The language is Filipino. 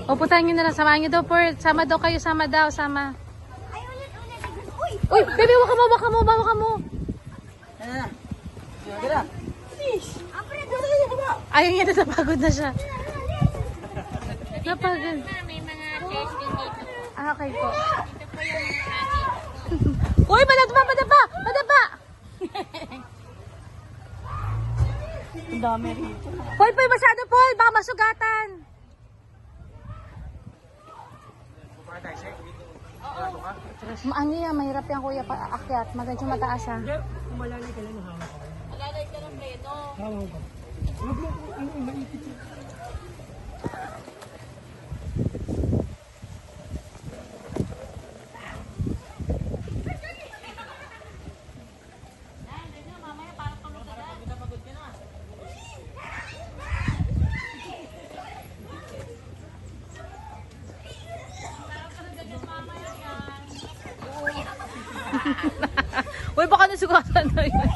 O, putahin nyo na lang. Samahan nyo daw, Pearl. Sama daw kayo. Sama daw. Sama. Ay, ulit. Uy! Uy, baby, waka mo, waka mo, waka mo. Fish! Apre, Ayaw niya na, napagod na siya. Napagod. may mga fish din dito. Ah, okay po. Ito po yung mga ating. Uy, madapa, madapa, madapa. Ang dami rito. Paul, Paul, masyado, Paul. Baka masugatan. Ano yan, mahirap yan, kuya, paakyat. Medyo mataas, ha. Malalay ka lang ng hawak. Malalay ka ng pleno. Hawak ka. Huwag mo, maipit yun. Uy, baka nasugatan na yun.